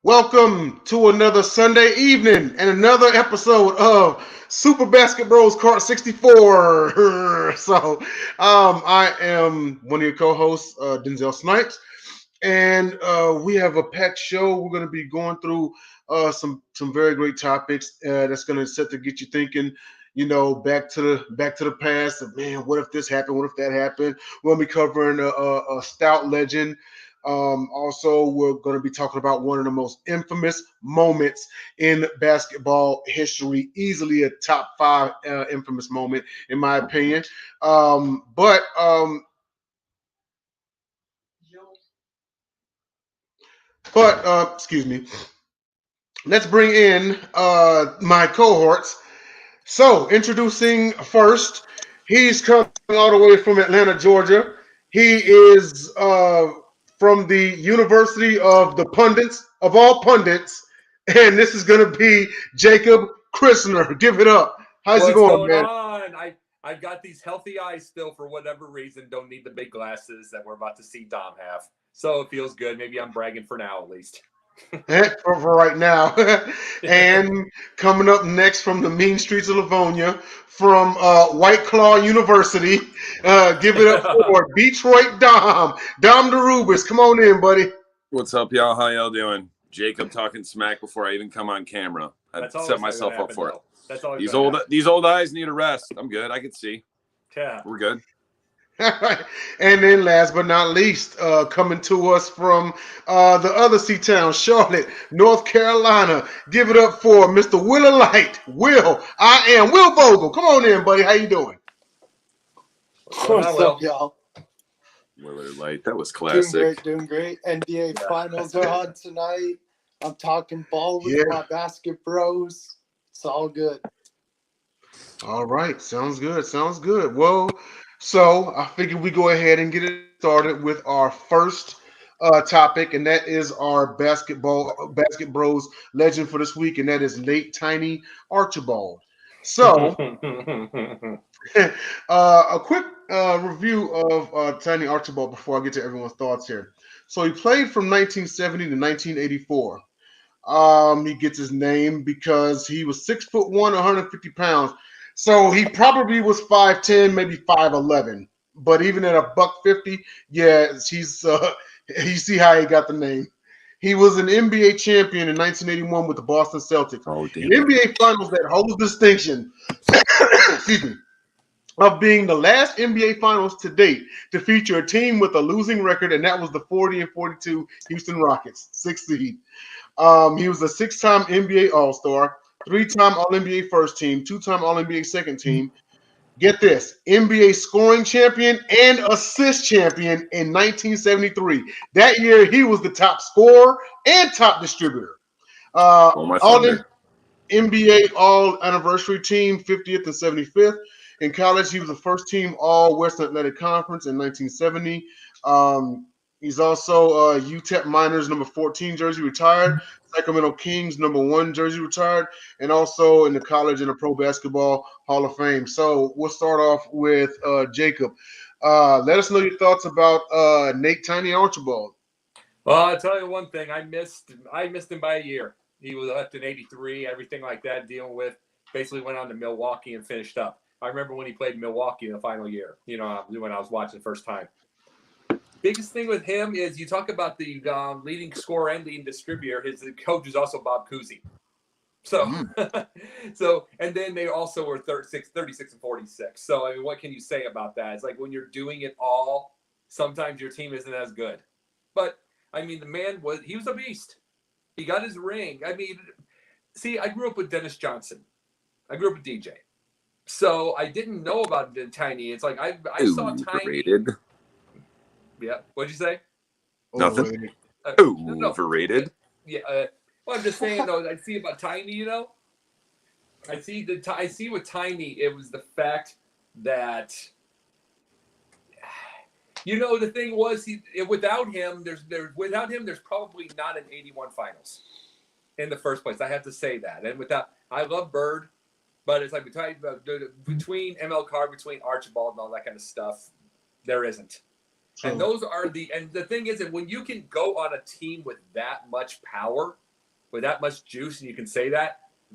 Welcome to another Sunday evening and another episode of Super Basket Bros Kart 64. I am one of your co-hosts, Denzel Snipes, and we have a packed show. We're going to be going through some very great topics that's going to set to get you thinking. You know, back to the past. Man, what if this happened? What if that happened? We'll be covering a stout legend. Also, we're going to be talking about one of the most infamous moments in basketball history, easily a top 5 infamous moment, in my opinion. Excuse me. Let's bring in my cohorts. So, introducing first, he's coming all the way from Atlanta, Georgia. He is from the University of the Pundits, of all pundits, and this is going to be Jacob Christner. Give it up. How's it going, man? I've got these healthy eyes still for whatever reason. Don't need the big glasses that we're about to see Dom have. So it feels good. Maybe I'm bragging for now, at least. for right now. And coming up next from the mean streets of Livonia, from White Claw University, give it up for Detroit Dom DeRubeis. Come on in, buddy. What's up, y'all? How y'all doing? Jacob talking smack before I even come on camera. I set myself up for it. These old eyes need a rest. I'm good. I can see. Yeah, we're good. And then last but not least, coming to us from the other C-Town, Charlotte, North Carolina. Give it up for Mr. Will Light. Will Vogel. Come on in, buddy. How you doing? What's up, y'all? Willard Light. That was classic. Doing great. NBA Finals are on tonight. I'm talking ball with my basket bros. It's all good. All right. Sounds good. Well, so I figured we go ahead and get it started with our first topic, and that is our Basket Bros legend for this week, and that is Nate Tiny Archibald. So, a quick review of Tiny Archibald before I get to everyone's thoughts here. So he played from 1970 to 1984. He gets his name because he was 6'1", 150 pounds. So he probably was 5'10", maybe 5'11". But even at $150, he's you see how he got the name. He was an NBA champion in 1981 with the Boston Celtics. Oh, damn. An NBA Finals that holds distinction excuse me, of being the last NBA Finals to date to feature a team with a losing record, and that was the 40-42 Houston Rockets, 6th seed. He was a 6-time NBA All-Star, 3-time All-NBA first team, 2-time All-NBA second team. Get this, NBA scoring champion and assist champion in 1973. That year, he was the top scorer and top distributor. NBA All-Anniversary team, 50th and 75th. In college, he was the first team All-Western Athletic Conference in 1970. He's also UTEP Miners number 14 jersey retired, Sacramento Kings number 1 jersey retired, and also in the College and the Pro Basketball Hall of Fame. So we'll start off with Jacob. Let us know your thoughts about Nate Tiny Archibald. Well, I'll tell you one thing. I missed him by a year. He was left in 83, everything like that, dealing with, basically went on to Milwaukee and finished up. I remember when he played Milwaukee in the final year, when I was watching the first time. biggest thing with him is you talk about the leading scorer and leading distributor. His coach is also Bob Cousy. So, and then they also were 36 and 46. So, I mean, what can you say about that? It's like when you're doing it all, sometimes your team isn't as good. But, I mean, the man he was a beast. He got his ring. I mean, see, I grew up with Dennis Johnson. I grew up with DJ. So, I didn't know about Tiny. It's like I saw Tiny. Overrated. Yeah. What'd you say? Nothing. Overrated. Yeah. Well, I'm just saying though. I see about Tiny. I see with Tiny. It was the fact that, the thing was without him, there's probably not an 81 finals in the first place. I have to say that. And I love Bird, but it's like between ML Carr, between Archibald, and all that kind of stuff, there isn't. True. And the thing is that when you can go on a team with that much power, with that much juice, and you can say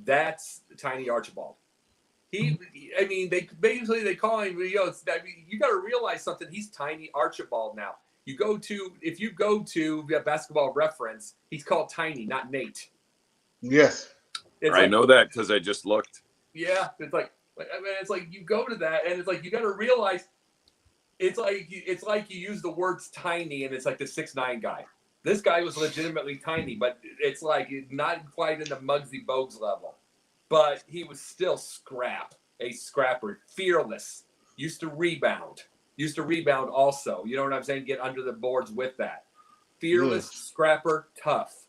that's Tiny Archibald. They call him, you got to realize something. He's Tiny Archibald now. If you go to Basketball Reference, he's called Tiny, not Nate. Yes. I know that because I just looked. Yeah. It's like you go to that and it's like, you got to realize it's like you use the words tiny and it's like the 6'9" guy. This guy was legitimately tiny, but it's like not quite in the Muggsy Bogues level. But he was still a scrapper, fearless, used to rebound also. You know what I'm saying? Get under the boards with that. Fearless, scrapper, tough.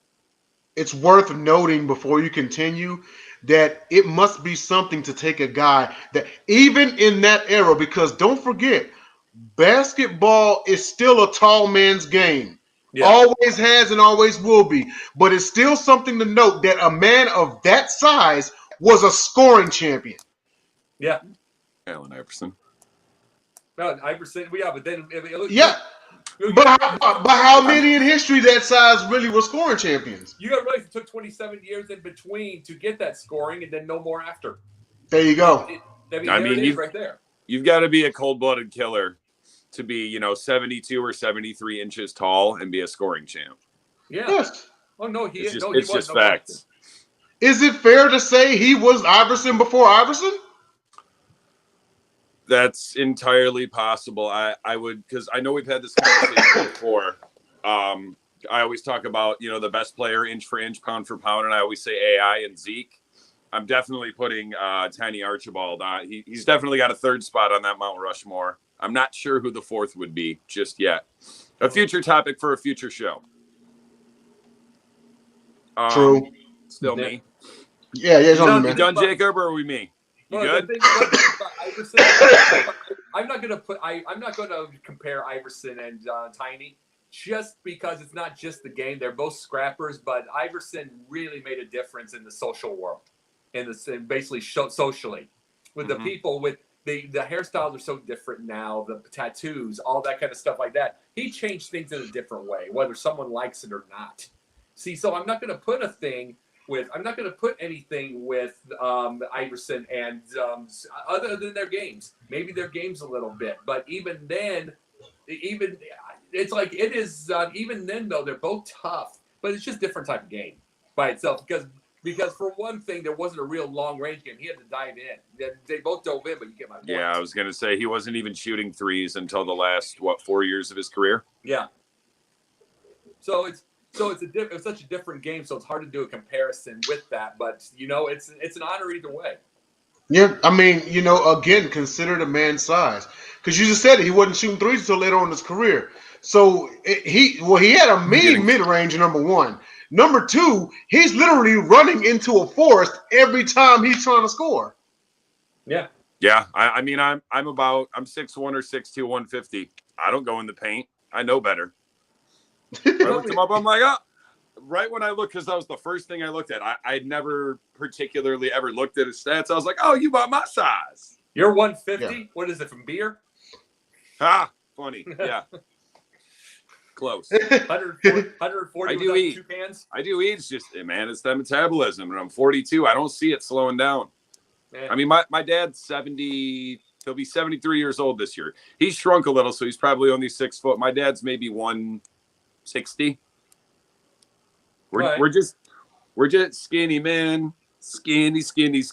It's worth noting before you continue that it must be something to take a guy that even in that era, because don't forget, basketball is still a tall man's game. Yeah. Always has and always will be. But it's still something to note that a man of that size was a scoring champion. Yeah. Allen Iverson. No, Iverson, but then... But how many in history that size really were scoring champions? You got to realize it took 27 years in between to get that scoring and then no more after. There you go. It is right there. You've got to be a cold-blooded killer to be, 72 or 73 inches tall and be a scoring champ. Yeah. Yes. Oh, no, it's just facts. Is it fair to say he was Iverson before Iverson? That's entirely possible. I would, because I know we've had this conversation before. I always talk about, the best player inch for inch, pound for pound, and I always say AI and Zeke. I'm definitely putting Tiny Archibald on. He's definitely got a third spot on that Mount Rushmore. I'm not sure who the fourth would be just yet. A future topic for a future show. True. Still me. Yeah. You done, Jacob, or are we me? You good? I'm not going to compare Iverson and Tiny just because it's not just the game. They're both scrappers, but Iverson really made a difference in the social world, basically socially with the people with. The hairstyles are so different now, the tattoos, all that kind of stuff like that. He changed things in a different way, whether someone likes it or not. See, so I'm not going to put anything with Iverson and other than their games. Maybe their games a little bit, but even then, it's like it is. Even then, though, they're both tough, but it's just different type of game by itself Because for one thing, there wasn't a real long-range game. He had to dive in. They both dove in, but you get my point. Yeah, I was going to say he wasn't even shooting threes until the last, 4 years of his career? Yeah. So it's such a different game, so it's hard to do a comparison with that. But, it's an honor either way. Yeah, I mean, again, consider the man's size. Because you just said it, he wasn't shooting threes until later on in his career. So he had a mean mid-range, number one. Number two, he's literally running into a forest every time he's trying to score. Yeah. Yeah. I'm 6'1" or 6'2", 150. I don't go in the paint. I know better. I looked him up. I'm like, right when I looked, because that was the first thing I looked at. I'd never particularly ever looked at his stats. I was like, oh, you bought my size. You're 150? Yeah. What is it, from beer? Funny. Yeah. Close. 140 I do eat. 2 cans? I do eat. It's just, man, it's that metabolism. And I'm 42. I don't see it slowing down. Man. I mean, my dad's 73 He'll be 73 years old this year. He's shrunk a little, so he's probably only 6 foot. My dad's maybe 160. We're just skinny, man. Skinny man.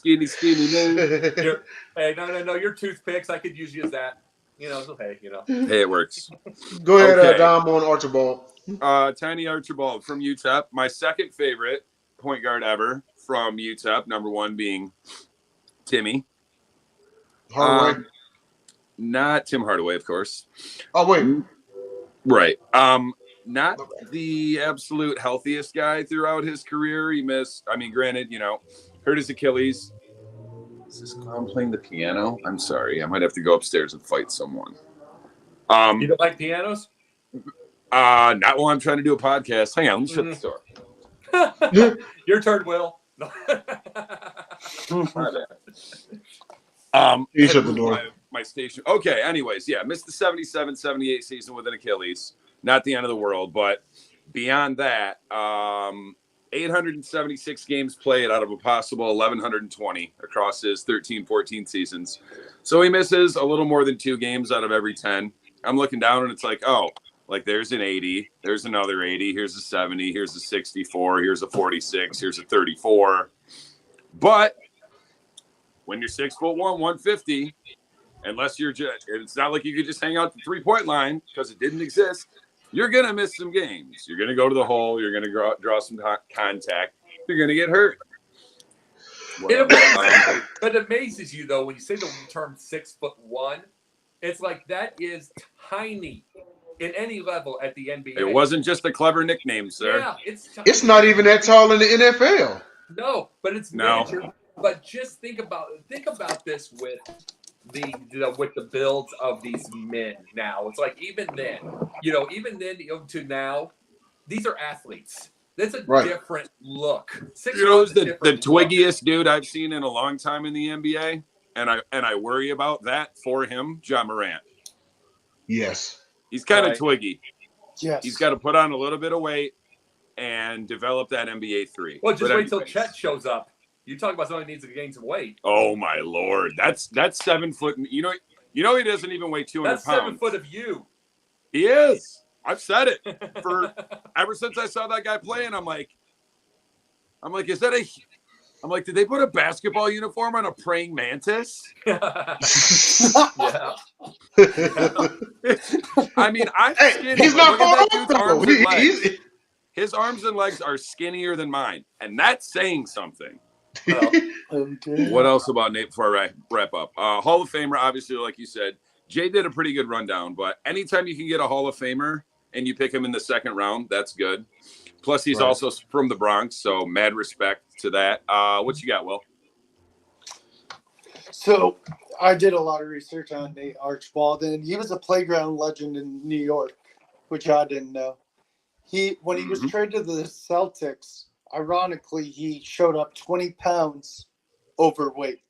Hey, no, your toothpicks. I could use you as that. So hey, Hey, it works. Go ahead, Okay. Dom, on Archibald. Tiny Archibald from UTEP. My second favorite point guard ever from UTEP. Number 1 being Timmy. Hardaway. Not Tim Hardaway, of course. Oh, wait. Right. Not the absolute healthiest guy throughout his career. He missed, granted, hurt his Achilles. Is this clown playing the piano? I'm sorry. I might have to go upstairs and fight someone. You don't like pianos? Not while I'm trying to do a podcast. Hang on, let me shut the door. Your turn, Will. My bad. You shut the door. My station. Okay, anyways, yeah, missed the 77-78 season with an Achilles. Not the end of the world, but beyond that, 876 games played out of a possible 1,120 across his 13-14 seasons. So he misses a little more than 2 games out of every 10. I'm looking down and it's like, oh, like there's an 80, there's another 80, here's a 70, here's a 64, here's a 46, here's a 34. But when you're 6'1", 150, unless you're just, it's not like you could just hang out the 3-point line because it didn't exist. You're going to miss some games. You're going to go to the hole. You're going to draw some contact. You're going to get hurt. But it amazes you, though, when you say the term 6'1", it's like that is tiny in any level at the NBA. It wasn't just a clever nickname, sir. Yeah, it's not even that tall in the NFL. No, but it's miniature. But just think about this with the builds of these men now. It's like even then to now, these are athletes. That's a different look. Who's the twiggiest dude I've seen in a long time in the NBA, and I worry about that for him, Ja Morant. Yes. He's kind of twiggy. Yes. He's got to put on a little bit of weight and develop that NBA 3. Well, just wait till Chet shows up. You talk about somebody who needs to gain some weight. Oh my Lord, that's 7 foot. You know he doesn't even weigh 200 That's pounds. 7 foot of you. He is. I've said it ever since I saw that guy playing. I'm like, is that I'm like, did they put a basketball uniform on a praying mantis? Yeah. I'm skinny. He's not far off, dude's arms and legs. His arms and legs are skinnier than mine, and that's saying something. What else about Nate before I wrap up? Hall of Famer, obviously, like you said, Jay did a pretty good rundown, but anytime you can get a Hall of Famer and you pick him in the second round, that's good. Plus, he's also from the Bronx, so mad respect to that. What you got, Will? So I did a lot of research on Nate Archibald, and he was a playground legend in New York, which I didn't know. When he was traded to the Celtics, ironically, he showed up 20 pounds overweight.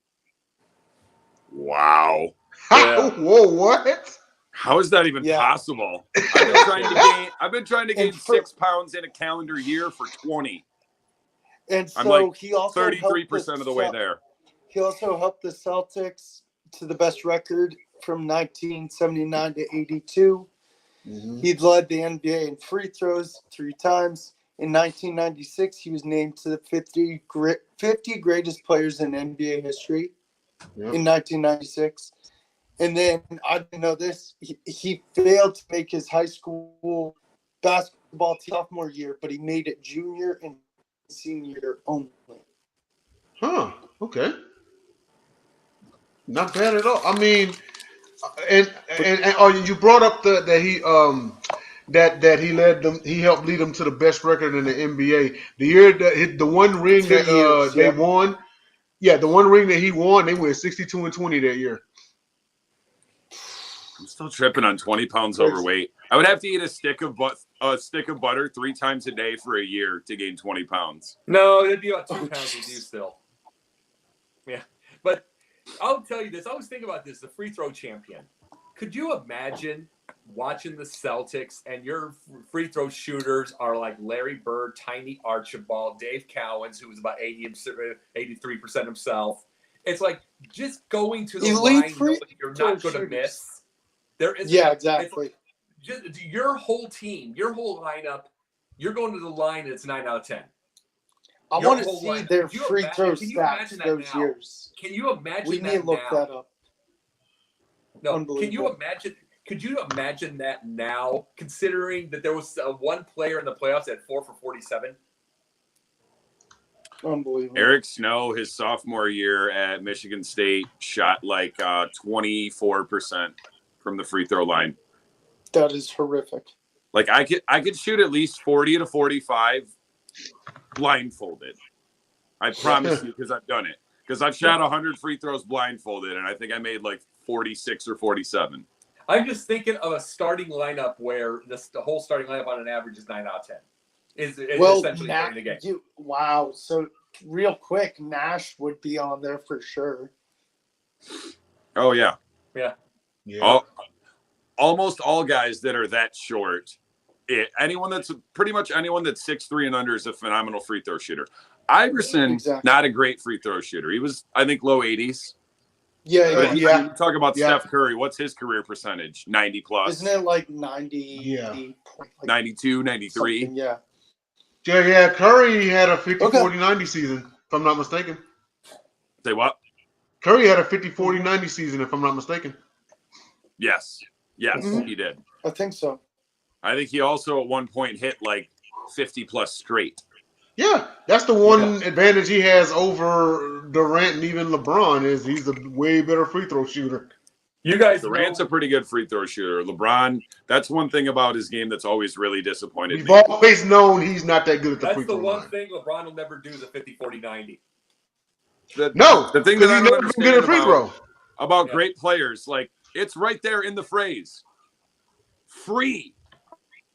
Wow. Yeah. Whoa, what? How is that even possible? I've been trying to gain 6 pounds in a calendar year for 20. And so I'm like he also 33% of the way there. He also helped the Celtics to the best record from 1979 to 82. Mm-hmm. He led the NBA in free throws 3 times. In 1996, he was named to the 50 greatest players in NBA history in 1996. And then, I didn't know this, he failed to make his high school basketball sophomore year, but he made it junior and senior year only. Huh, okay. Not bad at all. I mean, and you brought up that he helped lead them to the best record in the NBA. The year that the one ring that they won, the one ring that he won, they went 62-20 that year. I'm still tripping on 20 pounds overweight. I would have to eat a stick of butter 3 times a day for a year to gain 20 pounds. No, it'd be about 2 pounds with you still. Yeah, but I'll tell you this. I was thinking about this, the free throw champion. Could you imagine watching the Celtics and your free throw shooters are like Larry Bird, Tiny Archibald, Dave Cowens, who was about 83% himself, It's like just going to the Elite line free knowing you're not going to shooters. miss. There is exactly. Just your whole team, your whole lineup, you're going to the line and it's 9 out of 10. I Your want to whole see lineup. their Can you free imagine- throw can you stats imagine that those now? years. Can you imagine We that need to look now? that up. No, Unbelievable. could you imagine that now, considering that there was one player in the playoffs that had 4 for 47? Unbelievable. Eric Snow, his sophomore year at Michigan State, shot like 24% from the free throw line. That is horrific. Like I could shoot at least 40 to 45 blindfolded. I promise you, because I've done it. Because I've shot 100 free throws blindfolded, and I think I made like 46 or 47. I'm just thinking of a starting lineup where the whole starting lineup on an average is 9 out of 10. Is essentially during the game. Wow. So real quick, Nash would be on there for sure. Oh yeah. Yeah. Almost all guys that are that short. Anyone that's 6'3" and under is a phenomenal free throw shooter. Iverson, not a great free throw shooter. He was, I think, low 80s. Yeah. You talk about Steph Curry. What's his career percentage? 90 plus. Isn't it like 90? Yeah. 92, 93. Yeah. Yeah. Curry had a 50-40-90 season, if I'm not mistaken. Say what? Curry had a 50-40-90 season, if I'm not mistaken. Yes, he did. I think so. I think he also at one point hit like 50 plus straight. Yeah, that's the one advantage he has over Durant and even LeBron is he's a way better free throw shooter. You guys, Durant's a pretty good free throw shooter. LeBron, that's one thing about his game that's always really disappointed We've me. always known he's not that good at the free throw line. That's the one thing LeBron will never do, the 50-40-90. The thing that I don't understand about great players, like it's right there in the phrase, free.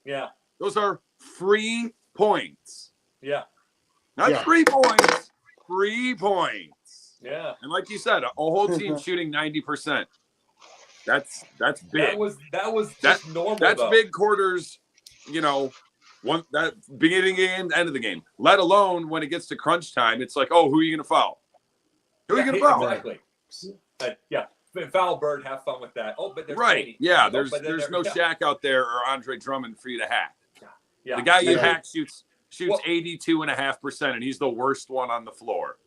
Yeah. Those are free points. Yeah. Not 3 points, 3 points. Yeah. And like you said, a whole team shooting 90%. That's big. That was just normal. That's big quarters, that beginning of the game, end of the game. Let alone when it gets to crunch time, it's like, oh, who are you gonna foul? Who are you gonna foul? Exactly. Foul Bird, have fun with that. Oh, but there's right. Katie. Yeah, there's no Shaq out there or Andre Drummond for you to hack. Yeah. The guy you hack shoots 82.5%, and he's the worst one on the floor.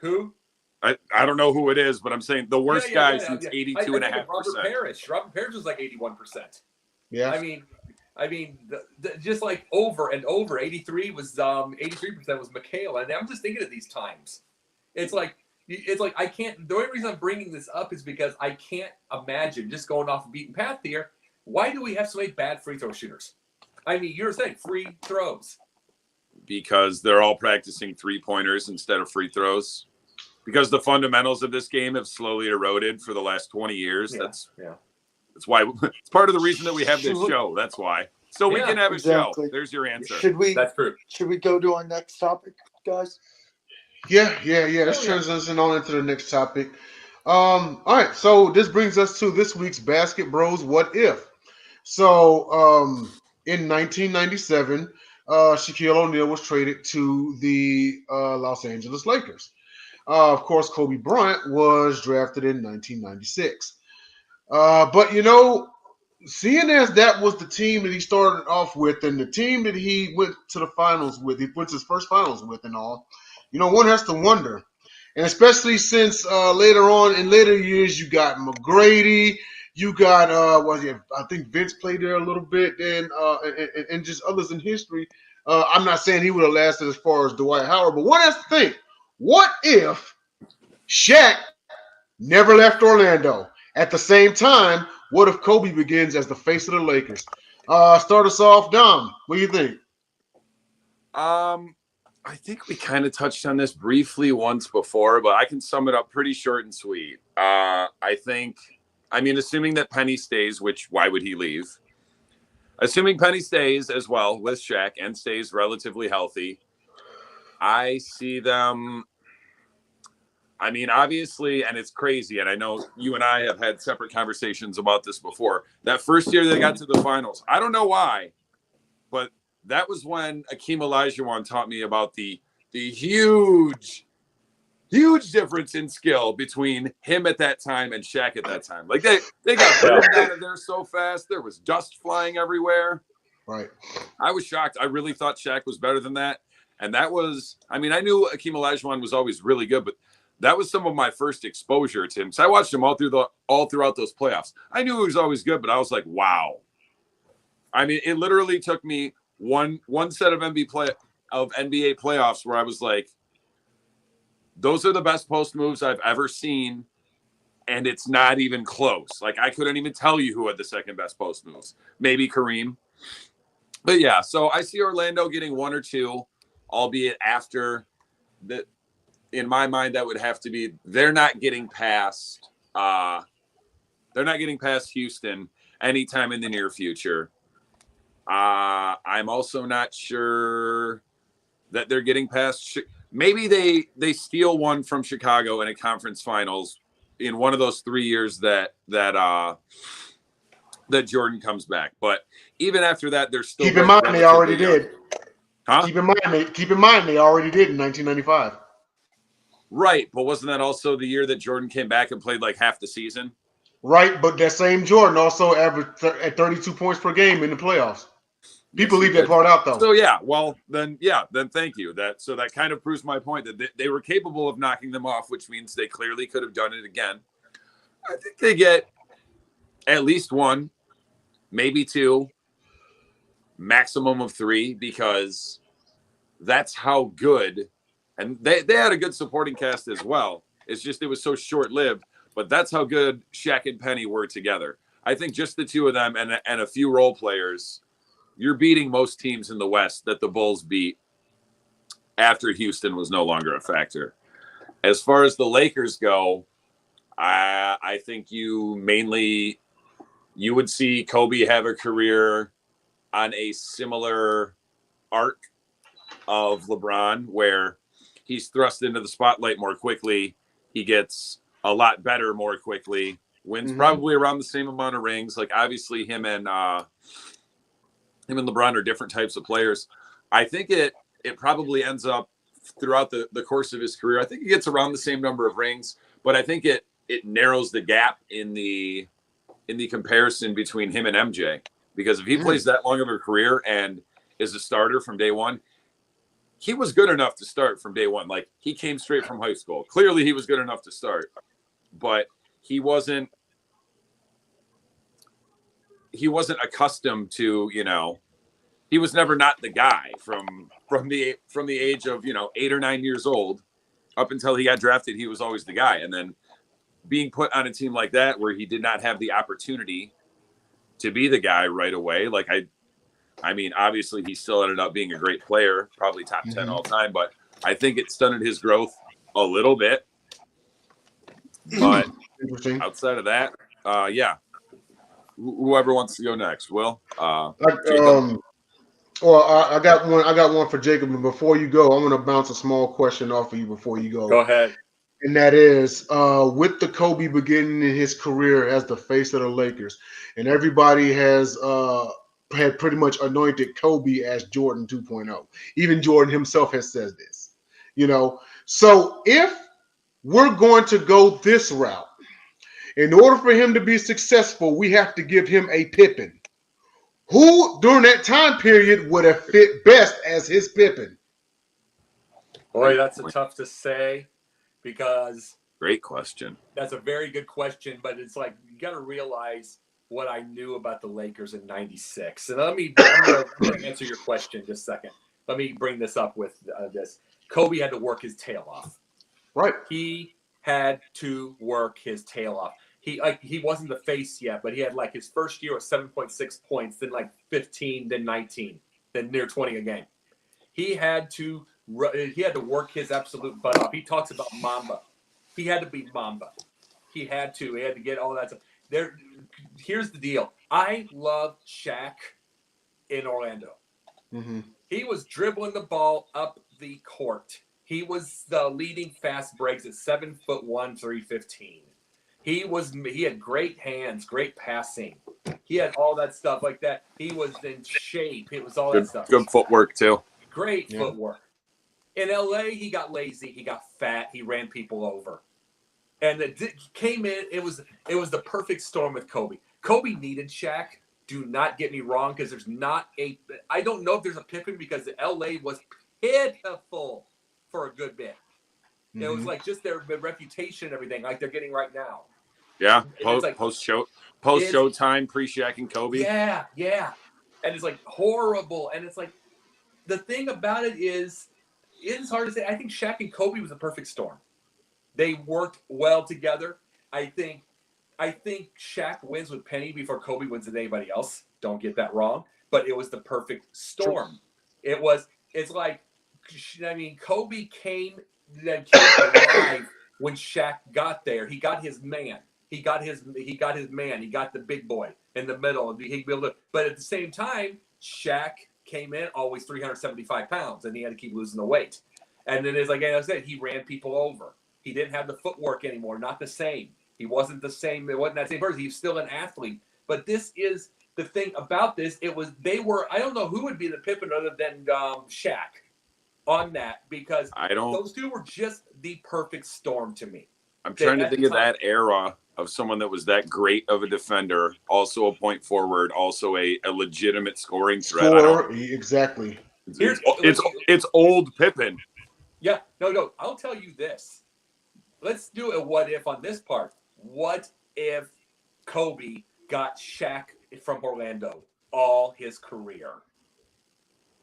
Who? I don't know who it is, but I'm saying the worst guy shoots 82.5%. Robert Parrish was like 81%. Yeah. I mean, just like over and over. 83% was Mikhail, and I'm just thinking of these times. It's like I can't. The only reason I'm bringing this up is because I can't imagine, just going off the beaten path here. Why do we have so many bad free throw shooters? I mean, you're saying free throws. Because they're all practicing 3-pointers instead of free throws. Because the fundamentals of this game have slowly eroded for the last 20 years. That's why it's part of the reason that we have this show. That's why. So we can have a show. There's your answer. That's true. Should we go to our next topic, guys? Yeah. Let's transition on into the next topic. All right. So this brings us to this week's Basket Bros What If. So in 1997, Shaquille O'Neal was traded to the Los Angeles Lakers. Of course, Kobe Bryant was drafted in 1996. But, seeing as that was the team that he started off with and the team that he went to the finals with, he went to his first finals with and all, one has to wonder. And especially since later on in later years, you got McGrady, you got, I think Vince played there a little bit, and just others in history. I'm not saying he would have lasted as far as Dwight Howard, but one has to think, what if Shaq never left Orlando? At the same time, what if Kobe begins as the face of the Lakers? Start us off, Dom. What do you think? I think we kind of touched on this briefly once before, but I can sum it up pretty short and sweet. Assuming that Penny stays, which why would he leave? Assuming Penny stays as well with Shaq and stays relatively healthy, I see them. Obviously, and it's crazy, and I know you and I have had separate conversations about this before. That first year they got to the finals, I don't know why, but that was when Akeem Olajuwon taught me about the huge Huge difference in skill between him at that time and Shaq at that time. Like they got burned out of there so fast. There was dust flying everywhere. Right. I was shocked. I really thought Shaq was better than that. And that was, I mean, I knew Akeem Olajuwon was always really good, but that was some of my first exposure to him. So I watched him all throughout those playoffs. I knew he was always good, but I was like, wow. I mean, it literally took me one set of NBA playoffs where I was like, those are the best post moves I've ever seen, and it's not even close. Like, I couldn't even tell you who had the second best post moves. Maybe Kareem. But yeah, so I see Orlando getting 1 or 2, albeit after that. In my mind, that would have to be they're not getting past Houston anytime in the near future. I'm also not sure that they're getting past. Maybe they steal one from Chicago in a conference finals in one of those 3 years that Jordan comes back. But even after that, they're still keep in mind they already did. Huh? Keep in mind they already did in 1995. Right, but wasn't that also the year that Jordan came back and played like half the season? Right, but that same Jordan also averaged at 32 points per game in the playoffs. People leave that part out, though. So then thank you. That kind of proves my point that they were capable of knocking them off, which means they clearly could have done it again. I think they get at least 1, maybe 2, maximum of 3, because that's how good. And they had a good supporting cast as well. It's just it was so short-lived, but that's how good Shaq and Penny were together. I think just the two of them and a few role players, you're beating most teams in the West that the Bulls beat after Houston was no longer a factor. As far as the Lakers go, I think you would see Kobe have a career on a similar arc of LeBron, where he's thrust into the spotlight more quickly. He gets a lot better more quickly. Wins probably around the same amount of rings. Like, obviously, him and LeBron are different types of players. I think it probably ends up throughout the course of his career. I think he gets around the same number of rings, but I think it narrows the gap in the comparison between him and MJ. Because if he plays that long of a career and is a starter from day one, he was good enough to start from day one. Like, he came straight from high school. Clearly, he was good enough to start, but he wasn't accustomed to, he was never not the guy from the age of, 8 or 9 years old up until he got drafted. He was always the guy. And then being put on a team like that, where he did not have the opportunity to be the guy right away. Like, I mean, obviously he still ended up being a great player, probably top 10 all time, but I think it stunted his growth a little bit. But outside of that, whoever wants to go next, Will. I got one for Jacob, and before you go, I'm going to bounce a small question off of you before you go. Go ahead. And that is, with the Kobe beginning in his career as the face of the Lakers, and everybody has had pretty much anointed Kobe as Jordan 2.0. Even Jordan himself has said this, So if we're going to go this route, in order for him to be successful, we have to give him a Pippen. Who during that time period would have fit best as his Pippen? Boy, that's tough to say, because great question. That's a very good question, but it's like, you got to realize what I knew about the Lakers in '96. And I'm going to answer your question in just a second. Let me bring this up with this. Kobe had to work his tail off. Right. He had to work his tail off. He wasn't the face yet, but he had like his first year of 7.6 points, then like 15, then 19, then near 20 a game. He had to work his absolute butt off. He talks about Mamba. He had to be Mamba. He had to get all that stuff. Here's the deal. I love Shaq in Orlando. Mm-hmm. He was dribbling the ball up the court. He was the leading fast breaks at 7'1", 315. He had great hands, great passing. He had all that stuff like that. He was in shape. It was all that stuff. Good footwork too. Great footwork. In LA, he got lazy, he got fat, he ran people over. And it came in, it was the perfect storm with Kobe. Kobe needed Shaq. Do not get me wrong, because I don't know if there's a Pippen, because LA was pitiful for a good bit. Mm-hmm. It was like just their reputation and everything, like they're getting right now. Yeah, post Showtime, pre-Shaq and Kobe. Yeah. And it's like horrible. And it's like, the thing about it is hard to say. I think Shaq and Kobe was a perfect storm. They worked well together. I think Shaq wins with Penny before Kobe wins with anybody else. Don't get that wrong. But it was the perfect storm. It's like, I mean, Kobe came alive when Shaq got there. He got his man. He got his man. He got the big boy in the middle. But at the same time, Shaq came in always 375 pounds, and he had to keep losing the weight. And then it's like I said, he ran people over. He didn't have the footwork anymore. Not the same. He wasn't the same. It wasn't that same person. He was still an athlete. But this is the thing about this. I don't know who would be the Pippen other than Shaq on that, because those two were just the perfect storm to me. I'm trying to think of that era of someone that was that great of a defender, also a point forward, also a legitimate scoring threat. Exactly. It's old Pippen. Yeah, no. I'll tell you this. Let's do a what if on this part. What if Kobe got Shaq from Orlando all his career?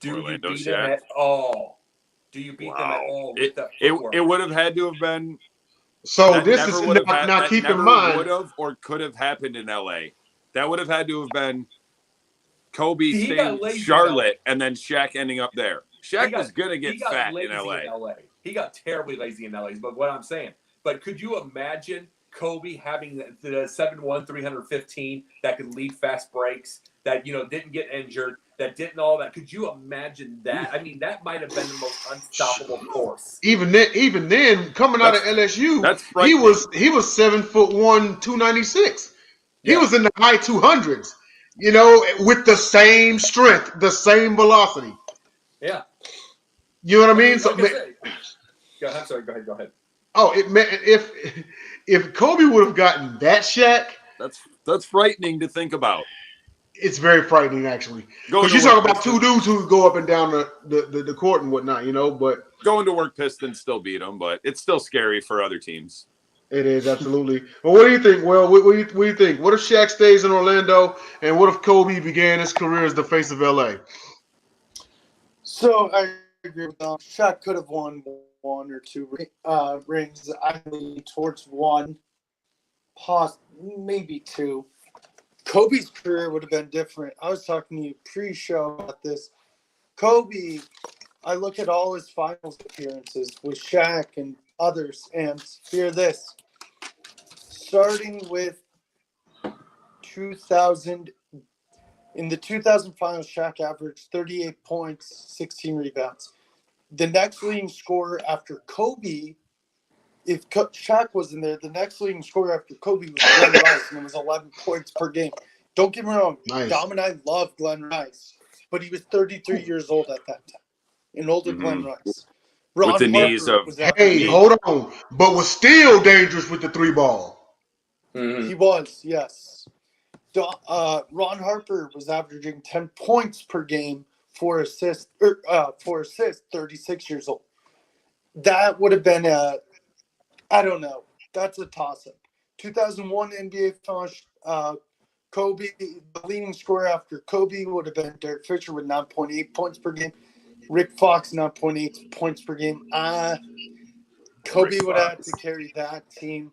Do you beat him at all? Do you beat them at all? It would have had to have been. So this is now keep in mind. Would have or could have happened in LA. That would have had to have been Kobe staying in Charlotte and then Shaq ending up there. Shaq was gonna get fat in LA. He got terribly lazy in LA. But what I'm saying. But could you imagine Kobe having the 7'1", 315 that could lead fast breaks, that didn't get injured, that didn't all that? Could you imagine that? I mean, that might have been the most unstoppable force. Even then, coming out of LSU, he was 7'1", 296. Yeah. He was in the high 200s. With the same strength, the same velocity. Yeah. You know what I mean? I'm sorry. Go ahead. Oh, if Kobe would have gotten that Shaq, that's frightening to think about. It's very frightening, actually. Because you talk about two dudes who go up and down the court and whatnot, But going to work Pistons still beat them, but it's still scary for other teams. It is, absolutely. Well, what do you think? Well, what do you think? What if Shaq stays in Orlando, and what if Kobe began his career as the face of LA? So I agree with them. Shaq could have won one or two rings. I lean towards one, maybe two. Kobe's career would have been different. I was talking to you pre-show about this. Kobe, I look at all his finals appearances with Shaq and others, and hear this. Starting with 2000, in the 2000 finals, Shaq averaged 38 points, 16 rebounds. The next leading scorer after Kobe, if Shaq wasn't there, the next leading scorer after Kobe was Glenn Rice, and it was 11 points per game. Don't get me wrong. Nice. Dom and I love Glenn Rice, but he was 33 years old at that time. An older Glenn Rice. Ron with the Harper knees of... hold on. But was still dangerous with the three ball. Mm-hmm. He was, yes. Ron Harper was averaging 10 points per game, 4 assists, 36 years old. That would have been I don't know. That's a toss-up. 2001 NBA Finals, Kobe, the leading scorer after Kobe would have been Derek Fisher with 9.8 points per game. Rick Fox, 9.8 points per game. Kobe would have to carry that team.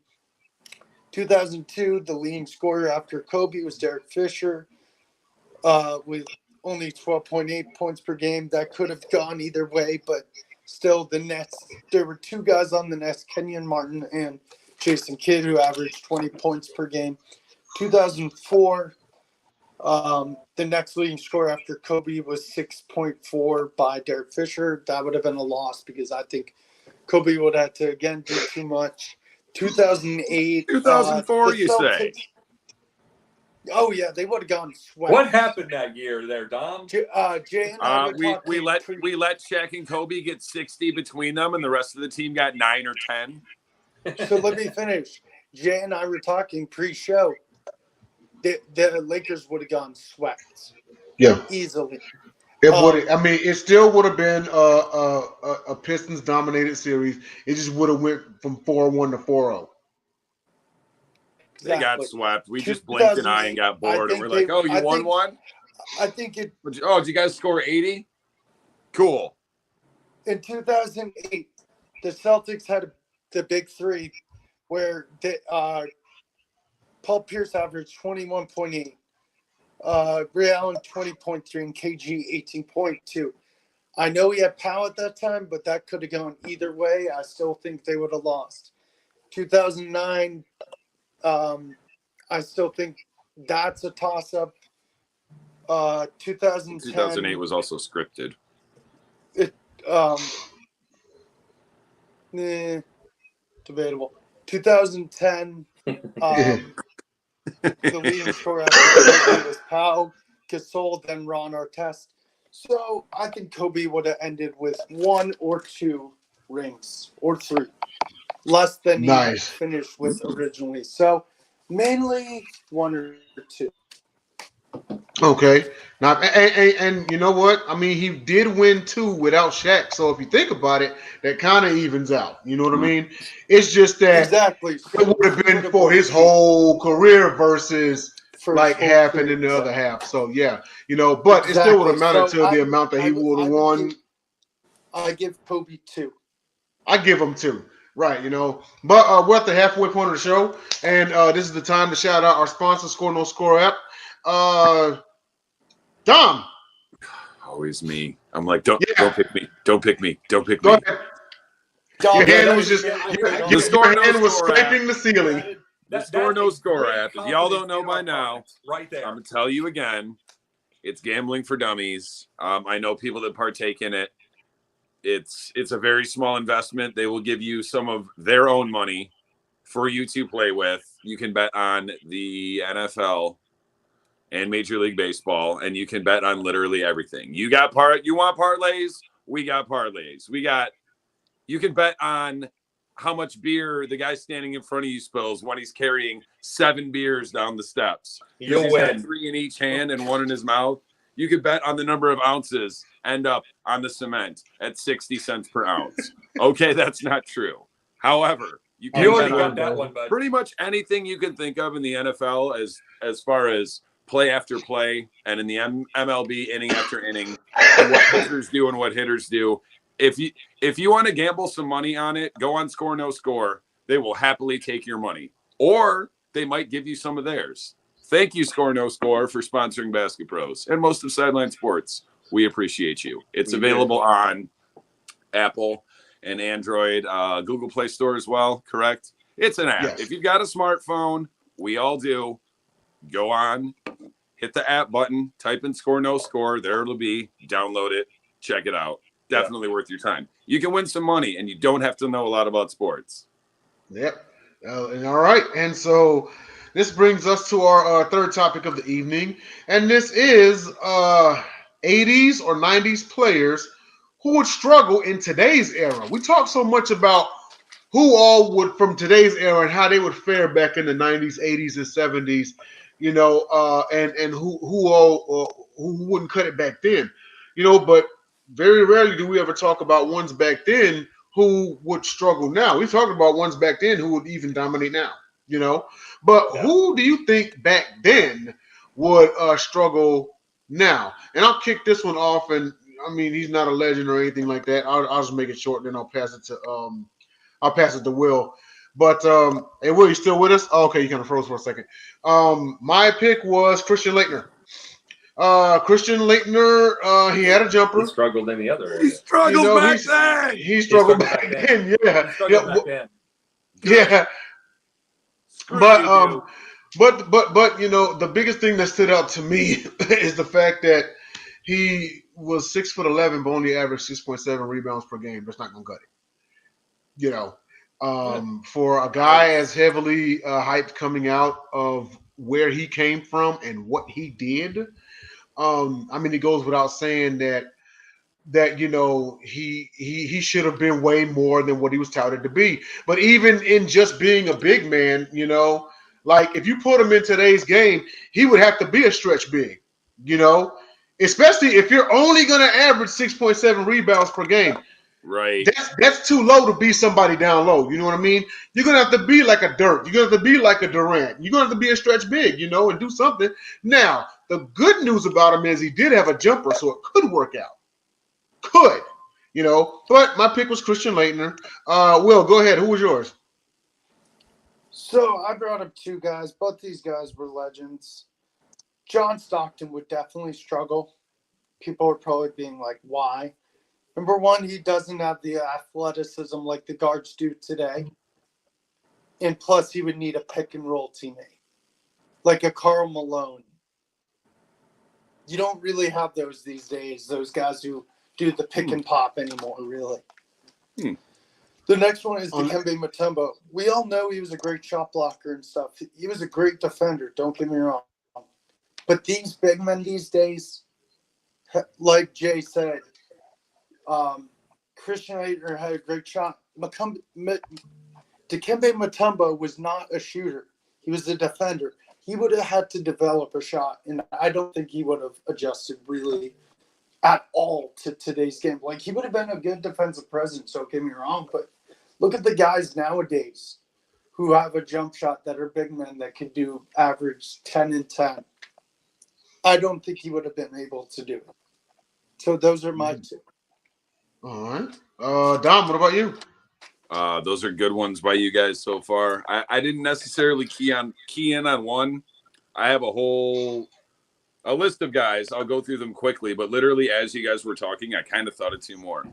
2002, the leading scorer after Kobe was Derek Fisher with only 12.8 points per game. That could have gone either way, but still the Nets, there were two guys on the Nets, Kenyon Martin and Jason Kidd, who averaged 20 points per game. 2004, the next leading scorer after Kobe was 6.4 by Derek Fisher. That would have been a loss because I think Kobe would have to, again, do too much. 2008. 2004, you say? Oh yeah, they would have gone swept. What happened that year there, Dom? Jay and I were we talking let Shaq and Kobe get 60 between them, and the rest of the team got 9 or 10. So let me finish. Jay and I were talking pre-show. The Lakers would have gone swept. Yeah. Easily. It would. I mean, it still would have been a Pistons dominated series. It just would have went from 4-1 to 4-0. They got swept. We just blinked an eye and got bored, and we're like, "Oh, you won one." I think it. Oh, did you guys score 80? Cool. In 2008, the Celtics had the big three, where Paul Pierce averaged 21.8, Ray Allen 20.3, and KG 18.2. I know he had Powell at that time, but that could have gone either way. I still think they would have lost. 2009, I still think that's a toss-up. 2008 was also scripted. Debatable. 2010, the leading scorer was Powell, Gasol, then Ron Artest. So I think Kobe would have ended with 1 or 2 rings, or 3, less than he finished with originally. So mainly 1 or 2. Okay. Now, and you know what? I mean, he did win 2 without Shaq. So if you think about it, that kind of evens out. You know what I mean? It's just that exactly. It would have been for his whole career versus like half and then the other half. So yeah, but it still would have amounted to the amount that he would have won. I give Kobe 2. I give him 2. Right, But we're at the halfway point of the show, and this is the time to shout out our sponsor, Score No Score app. Dom. Always me. I'm like, don't pick me. Don't pick me. Don't pick Go me. ahead. Your hand was just your hand was scraping the ceiling. The Score No Score app. If y'all don't know by now, right there. I'm gonna tell you again. It's gambling for dummies. I know people that partake in it. It's a very small investment. They will give you some of their own money for you to play with. You can bet on the NFL and Major League Baseball, and you can bet on literally everything. You want parlays? We got parlays. You can bet on how much beer the guy standing in front of you spills when he's carrying 7 beers down the steps. You'll win. 3 in each hand and 1 in his mouth. You could bet on the number of ounces end up on the cement at 60 cents per ounce. Okay, that's not true. However, you can bet on that one, bud. Pretty much anything you can think of in the NFL as far as play after play, and in the MLB inning after inning, and what pitchers do and what hitters do. If you want to gamble some money on it, go on Score No Score. They will happily take your money, or they might give you some of theirs. Thank you, Score No Score, for sponsoring Basket Bros and most of Sideline Sports. We appreciate you. It's available on Apple and Android, Google Play Store as well, correct? It's an app. Yes. If you've got a smartphone, we all do, go on, hit the app button, type in Score No Score. There it'll be. Download it. Check it out. Definitely worth your time. You can win some money, and you don't have to know a lot about sports. Yep. And all right. And so this brings us to our third topic of the evening. And this is 80s or 90s players who would struggle in today's era. We talk so much about who all would, from today's era, and how they would fare back in the 90s, 80s, and 70s, and who all who wouldn't cut it back then. But very rarely do we ever talk about ones back then who would struggle now. We're talking about ones back then who would even dominate now, But who do you think back then would struggle now? And I'll kick this one off, and I mean, he's not a legend or anything like that. I'll just make it short, and then I'll pass it to Will. But hey, Will, you still with us? Oh, okay, you kind of froze for a second. My pick was Christian Laettner. Christian Laettner, he had a jumper. He struggled in the other area. He struggled back then. He struggled back then. Yeah. He struggled back then. Yeah. But the biggest thing that stood out to me is the fact that he was 6'11", but only averaged 6.7 rebounds per game. That's not gonna cut it. For a guy as heavily hyped coming out of where he came from and what he did. I mean, it goes without saying that he should have been way more than what he was touted to be. But even in just being a big man, like if you put him in today's game, he would have to be a stretch big, especially if you're only going to average 6.7 rebounds per game. Right. That's too low to be somebody down low. You know what I mean? You're gonna have to be like a Dirk. You're gonna have to be like a Durant. You're gonna have to be a stretch big, and do something. Now, the good news about him is he did have a jumper, so it could work out. Could, But my pick was Christian Laettner. Will, go ahead. Who was yours? So I brought up two guys. Both these guys were legends. John Stockton would definitely struggle. People are probably being like, why? Number one, he doesn't have the athleticism like the guards do today. And plus, he would need a pick and roll teammate, like a Karl Malone. You don't really have those these days, those guys who do the pick and pop anymore, really. The next one is Dikembe Mutombo. We all know he was a great shot blocker and stuff. He was a great defender, don't get me wrong. But these big men these days, like Jay said, Christian Laettner had a great shot. Dikembe Mutombo was not a shooter. He was a defender. He would have had to develop a shot, and I don't think he would have adjusted really at all to today's game. Like, he would have been a good defensive presence, don't get me wrong, but look at the guys nowadays who have a jump shot that are big men that can do average 10 and 10. I don't think he would have been able to do it. So those are my two. All right. Dom, what about you? Those are good ones by you guys so far. I didn't necessarily key in on one. I have a list of guys. I'll go through them quickly, but literally as you guys were talking, I kind of thought of two more.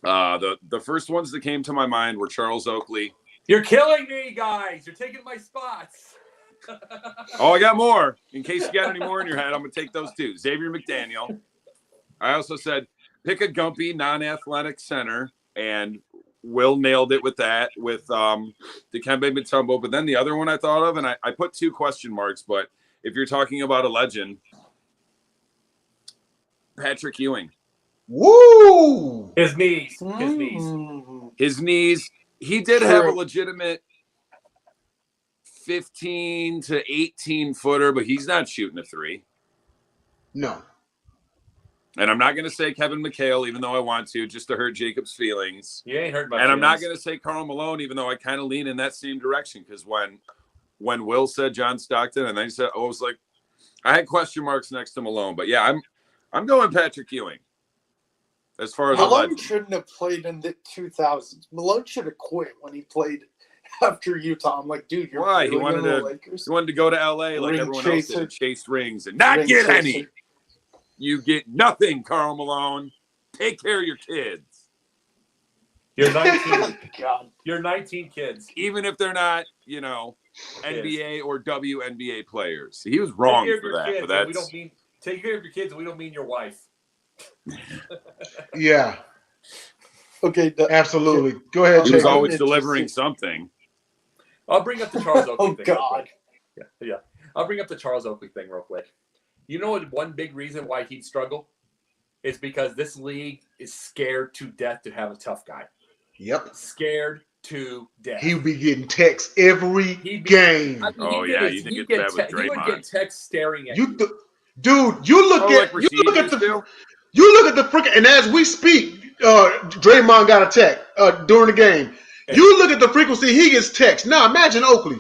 The first ones that came to my mind were Charles Oakley. You're killing me, guys. You're taking my spots. Oh, I got more. In case you got any more in your head, I'm going to take those two. Xavier McDaniel. I also said pick a gumpy, non-athletic center, and Will nailed it with that, with Dikembe Mutombo. But then the other one I thought of, and I put two question marks, but if you're talking about a legend, Patrick Ewing. Woo! His knees. He did have a legitimate 15 to 18 footer, but he's not shooting a three. No. And I'm not going to say Kevin McHale, even though I want to, just to hurt Jacob's feelings. You ain't hurt my feelings. I'm not going to say Karl Malone, even though I kind of lean in that same direction. Because when Will said John Stockton, and then he said, I was like, I had question marks next to Malone. But yeah, I'm going Patrick Ewing. As far as Malone shouldn't have played in the 2000s. Malone should have quit when he played after Utah. I'm like, dude, you're why? Really He wanted to go to LA like everyone else did and chase rings and not get any. You get nothing, Karl Malone. Take care of your kids. You're 19. God. You're 19 kids. Even if they're not, NBA or WNBA players. He was wrong for that. But that's... We don't mean take care of your kids, and we don't mean your wife. Yeah. Okay. Absolutely. Go ahead, Jay. He was always delivering something. I'll bring up the Charles Oakley thing. Oh, God. Yeah. I'll bring up the Charles Oakley thing real quick. You know what? One big reason why he'd struggle is because this league is scared to death to have a tough guy. Yep. Scared to death. He would be getting texts every game. You think it's bad with Draymond. He would get texts staring at you. Dude, you look at the freaking, and as we speak, Draymond got a text during the game. You look at the frequency he gets text. Now imagine Oakley.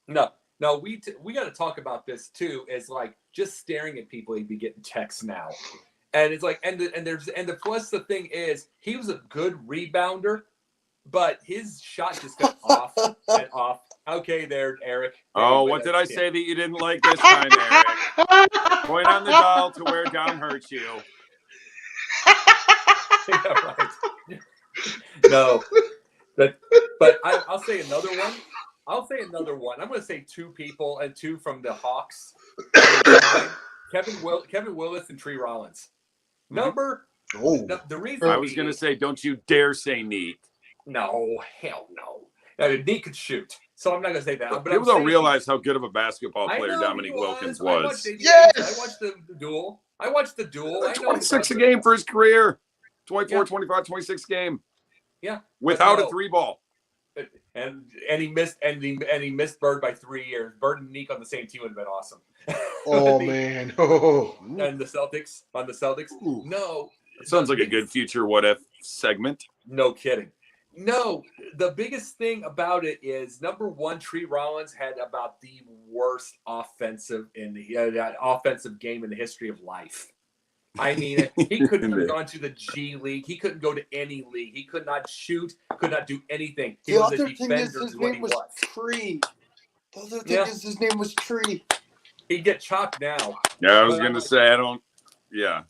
No, we got to talk about this too. Is like just staring at people, he'd be getting texts now, and it's like, and the plus the thing is he was a good rebounder, but his shot just got off and off. Okay, there, Eric. Oh, what did I say that you didn't like this time, Eric? Point on the dial to where Dom hurt you. Yeah, right. No, but I'll say another one. I'm going to say two people and two from the Hawks. Kevin Willis and Tree Rollins. The reason I was going to say, don't you dare say Neat. No, hell no. I mean, Neat could shoot. So I'm not gonna say that. But People don't realize how good of a basketball I player know Dominique he Wilkins I was. watched 88. Yes! I watched the duel. I watched the duel. I know 26 a game for his career. 24, Yeah. 25, 26 game. Yeah. Without a 3-ball. And he missed Bird by 3 years. Bird and Neek on the same team would have been awesome. Oh man. Oh. And the Celtics on the Celtics. Ooh. No. That sounds like a good future what if segment. No kidding. No, the biggest thing about it is number one, Tree Rollins had about the worst offensive offensive game in the history of life. I mean, he couldn't have gone to the G League. He couldn't go to any league. He could not shoot, could not do anything. He was a defender. His name was Tree. The other thing is his name was Tree. He'd get chopped now. Yeah, I was going to say, I don't. Yeah.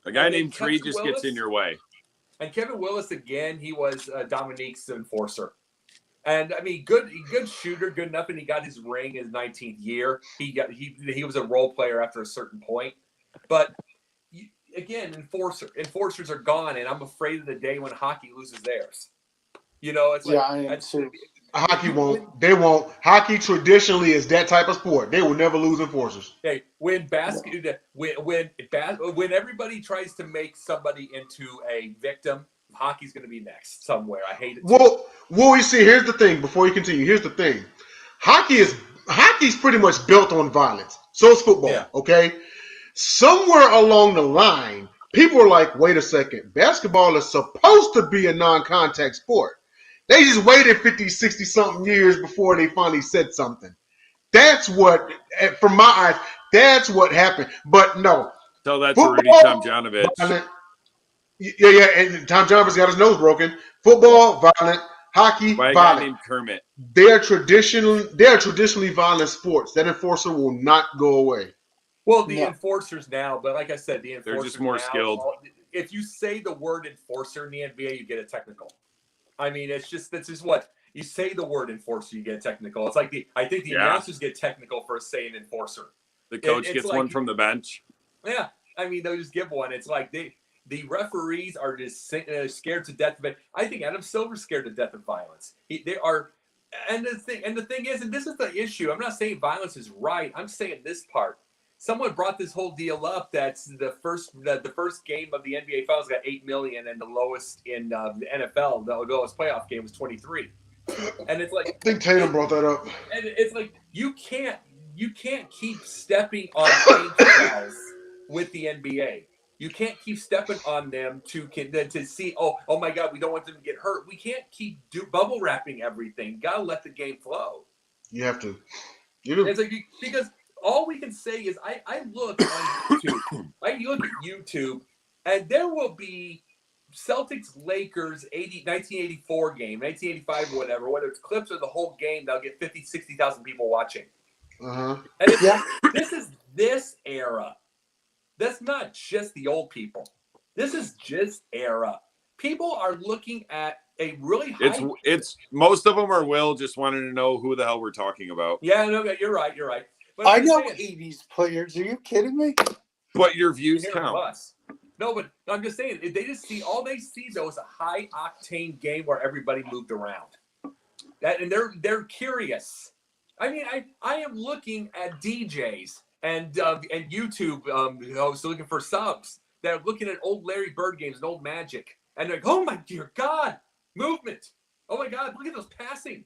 A guy named Tree just gets in your way. And Kevin Willis, again, he was Dominique's enforcer. And, I mean, good shooter, good enough, and he got his ring in his 19th year. He was a role player after a certain point. But, again, enforcers are gone, and I'm afraid of the day when hockey loses theirs. You know, it's like, I am too. Hockey won't. They won't. Hockey traditionally is that type of sport. They will never lose enforcers. Hey, when everybody tries to make somebody into a victim, hockey's going to be next somewhere. I hate it. Well, you see, here's the thing. Before you continue, here's the thing. Hockey's pretty much built on violence. So is football. Yeah. Okay. Somewhere along the line, people are like, "Wait a second. Basketball is supposed to be a non-contact sport." They just waited 50, 60 something years before they finally said something. That's what, from my eyes, that's what happened. But no. Tell that to Rudy Tomjanovich. Yeah, and Tom Johnson's got his nose broken. Football, violent. Hockey, by a violent. guy named Kermit. They are traditionally violent sports. That enforcer will not go away. Well, the enforcers now, but like I said, the enforcers they're just more skilled. If you say the word enforcer in the NBA, you get a technical. I mean, that's just what you say. The word enforcer, you get technical. It's like I think the announcers get technical for saying enforcer. The coach gets one from the bench. Yeah, I mean, they'll just give one. It's like the referees are just scared to death of it. I think Adam Silver's scared to death of violence. They are, and the thing is, and this is the issue. I'm not saying violence is right. I'm saying this part. Someone brought this whole deal up. That's the first game of the NBA Finals got 8 million, and the lowest in the NFL, the lowest playoff game was 23. And it's like, I think Tatum brought that up. And it's like you can't keep stepping on fouls with the NBA. You can't keep stepping on them to see. Oh my God, we don't want them to get hurt. We can't keep bubble wrapping everything. You gotta let the game flow. You have to. You do. It's like because. All we can say is I look on YouTube. I look at YouTube, and there will be Celtics-Lakers 1984 game, 1985 or whatever, whether it's clips or the whole game, they'll get 50, 60,000 people watching. Uh-huh. And this is this era. That's not just the old people. This is just era. People are looking at a really high... It's most of them are Will just wanting to know who the hell we're talking about. Yeah, no, you're right. But I know 80s players. Are you kidding me? But your views count. No, but I'm just saying, they just see all they see though is a high octane game where everybody moved around. And they're curious. I mean, I am looking at DJs and YouTube so looking for subs that are looking at old Larry Bird games and old Magic, and they're like, oh my dear God, movement! Oh my God, look at those passing.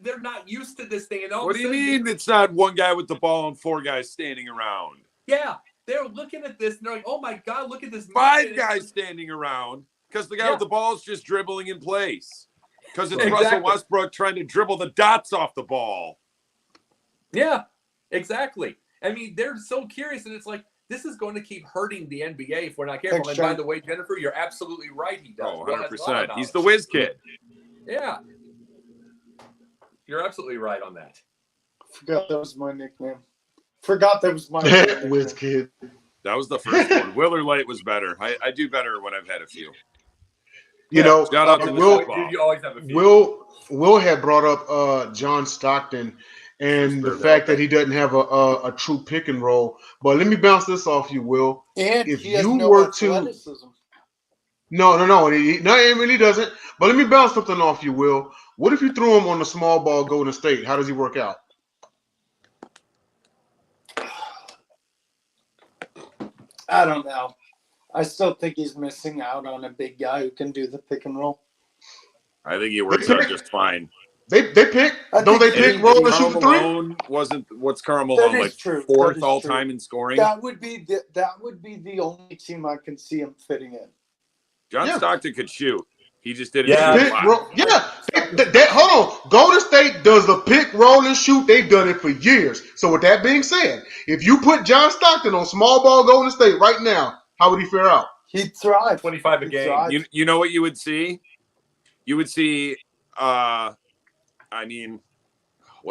They're not used to this thing. And what do you mean it's not one guy with the ball and 4 guys standing around? Yeah, they're looking at this and they're like, oh my God, look at this. 5 guys standing around because the guy with the ball is just dribbling in place. Because it's Russell Westbrook trying to dribble the dots off the ball. Yeah, exactly. I mean, they're so curious, and it's like, this is going to keep hurting the NBA if we're not careful. And by the way, Jennifer, you're absolutely right. He does. Oh, 100%. He's the whiz kid. Yeah. You're absolutely right on that. Forgot that was my nickname. Whiz kid. That was the first one. Will or Light was better. I do better when I've had a few. You know, shout out to you always have a few. Will had brought up John Stockton and the fact that he doesn't have a true pick and roll. But let me bounce this off you, Will. And if he has you no were athleticism. No, he really doesn't. But let me bounce something off you, Will. What if you threw him on the small ball Golden State? How does he work out? I don't know. I still think he's missing out on a big guy who can do the pick and roll. I think he works out just fine. They pick. Don't they pick roll and shoot the three? Malone what's Karl Malone like true. fourth all time in scoring? That would be the only team I can see him fitting in. John Stockton could shoot. He just didn't Pick, roll. Hold on. Golden State does the pick, roll, and shoot. They've done it for years. So with that being said, if you put John Stockton on small ball Golden State right now, how would he fare out? He'd thrive. 25 a game. You know what you would see? You would see what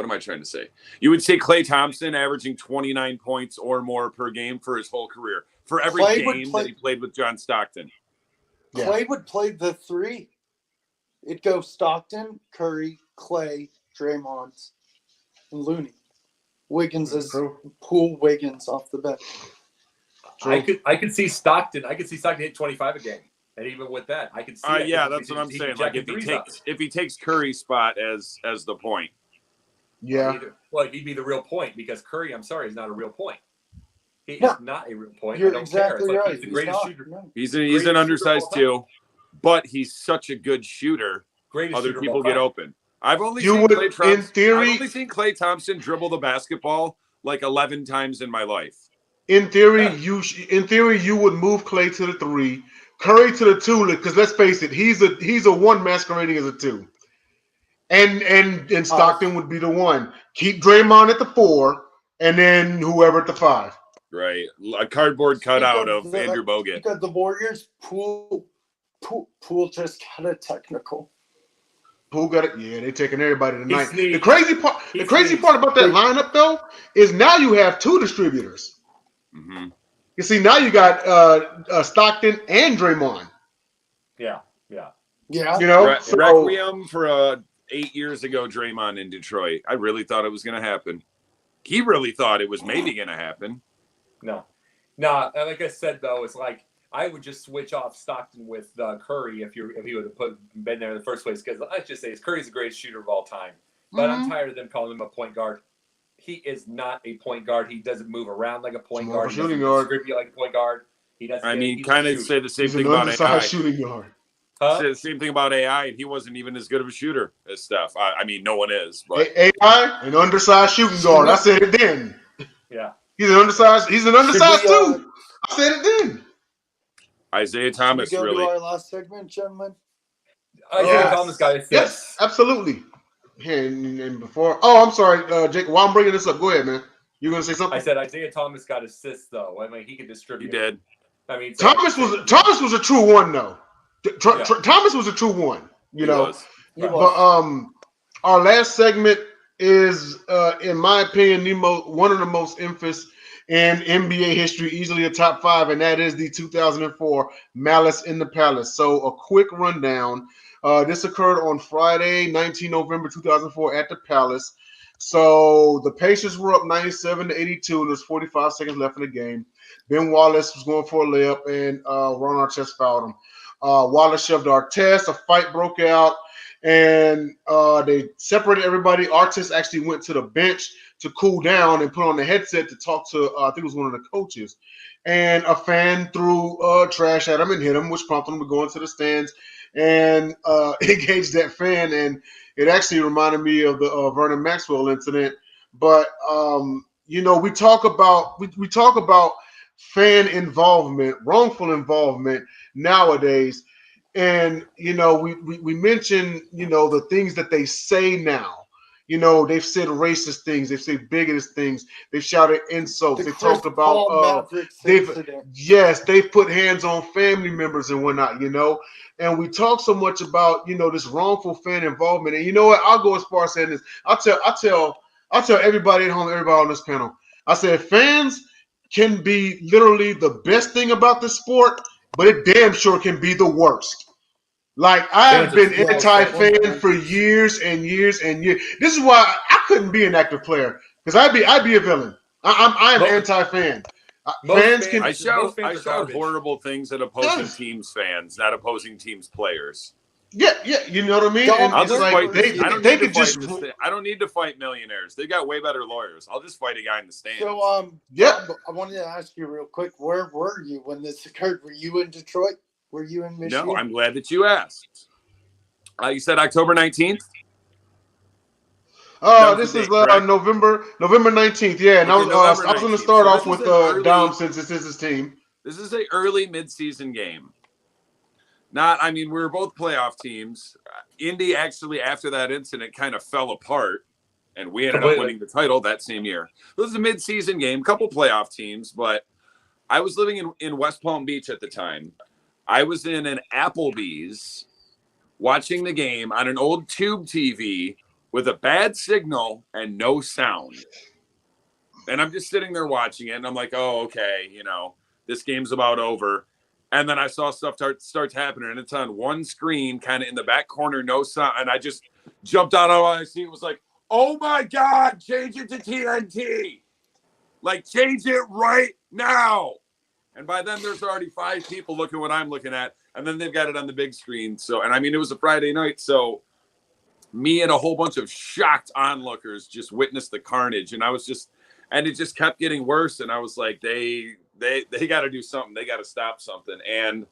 am I trying to say? You would see Klay Thompson averaging 29 points or more per game for his whole career. For every game that he played with John Stockton. Klay would play the three. It'd go Stockton, Curry, Klay, Draymond, and Looney. Wiggins is Poole Wiggins off the bench. I could see Stockton. I could see Stockton hit 25 a game. And even with that, I could see that's what I'm saying. Like if he takes Curry's spot as the point. Yeah. Well, he'd be the real point because Curry, I'm sorry, is not a real point. He is not a real point. You're exactly right. He's the greatest shooter. No. He's an undersized too, but he's such a good shooter. Other people get open. I've only seen Klay Thompson dribble the basketball like 11 times in my life. In theory, you would move Klay to the 3, Curry to the 2, because let's face it, he's a 1 masquerading as a 2. And Stockton would be the 1. Keep Draymond at the 4, and then whoever at the 5. Right. A cardboard cutout of Andrew Bogut. Because the Warriors, Poole just got a technical. Poole got it. Yeah, they're taking everybody tonight. The crazy part about that lineup, though, is now you have 2 distributors. Mm-hmm. You see, now you got Stockton and Draymond. Yeah. You know, Requiem for 8 years ago, Draymond in Detroit. I really thought it was going to happen. He really thought it was maybe going to happen. No. Like I said, though, it's like I would just switch off Stockton with Curry if he would have been there in the first place. Because let's just say Curry's the greatest shooter of all time. But I'm tired of them calling him a point guard. He is not a point guard. He doesn't move around like a point guard. He doesn't distribute like a point guard. He doesn't. Kind of say the same thing about AI. Shooting guard. Say the same thing about AI, and he wasn't even as good of a shooter as Steph. No one is. But AI, an undersized shooting guard. I said it then. Yeah. He's an undersized too. I said it then. Isaiah Thomas, Should we go really. to our last segment, gentlemen? Isaiah Thomas got assist. Yes, absolutely. And before, I'm sorry, Jake. While I'm bringing this up, go ahead, man. You gonna say something? I said Isaiah Thomas got assists, though. He could distribute. He did. Thomas was a true one, though. Thomas was a true one. You know. He was. But our last segment is, in my opinion, one of the most infamous in NBA history, easily a top 5, and that is the 2004 Malice in the Palace. So a quick rundown. This occurred on Friday, 19 November 2004 at the Palace. So the Pacers were up 97-82, and there's 45 seconds left in the game. Ben Wallace was going for a layup, and Ron Artest fouled him. Wallace shoved Artest. A fight broke out, and they separated everybody. Artest actually went to the bench to cool down and put on the headset to talk to, I think it was one of the coaches. And a fan threw trash at him and hit him, which prompted him to go into the stands and engage that fan. And it actually reminded me of the Vernon Maxwell incident. But we talk about fan involvement, wrongful involvement nowadays, and we mention the things that they say now. They've said racist things, they've said bigoted things, they've shouted insults, they talked about they've put hands on family members and whatnot, and we talk so much about this wrongful fan involvement. And you know what, I'll go as far as saying this. I'll tell everybody at home, everybody on this panel, I said fans can be literally the best thing about this sport, but it damn sure can be the worst. Like, I've been anti-fan for years and years and years. This is why I couldn't be an active player, because I'd be a villain. I'm anti-fan. Fans can. I shout horrible things at opposing teams' fans, not opposing teams' players. Yeah, you know what I mean. And I'll it's just like fight. they could just. I don't need to fight millionaires. They got way better lawyers. I'll just fight a guy in the stands. So, Yeah. I wanted to ask you real quick, where were you when this occurred? Were you in Detroit? Were you in Michigan? No, I'm glad that you asked. You said October 19th? This is November 19th. Yeah, and Okay, I was going to start off with Dom since this is his team. This is a early midseason game. We were both playoff teams. Indy actually, after that incident, kind of fell apart, and we ended up winning the title that same year. This is a midseason game, couple playoff teams, but I was living in West Palm Beach at the time. I was in an Applebee's watching the game on an old tube TV with a bad signal and no sound. And I'm just sitting there watching it, and I'm like, oh, okay, this game's about over. And then I saw stuff starts happening, and it's on one screen, kind of in the back corner, no sound. And I just jumped out of my seat and was like, oh, my God, change it to TNT. Like, change it right now. And by then, there's already 5 people looking what I'm looking at. And then they've got it on the big screen. So, it was a Friday night. So me and a whole bunch of shocked onlookers just witnessed the carnage. And it just kept getting worse. And I was like, they got to do something. They got to stop something. And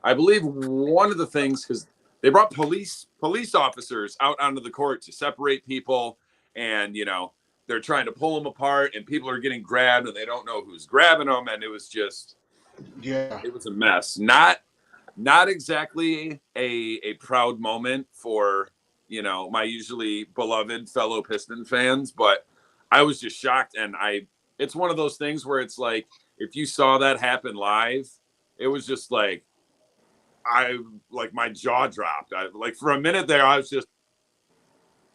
I believe one of the things, because they brought police officers out onto the court to separate people. And, they're trying to pull them apart, and people are getting grabbed, and they don't know who's grabbing them. And it was just, it was a mess. Not exactly a proud moment for, my usually beloved fellow Piston fans, but I was just shocked. And it's one of those things where it's like, if you saw that happen live, it was just like, my jaw dropped. For a minute there, I was just,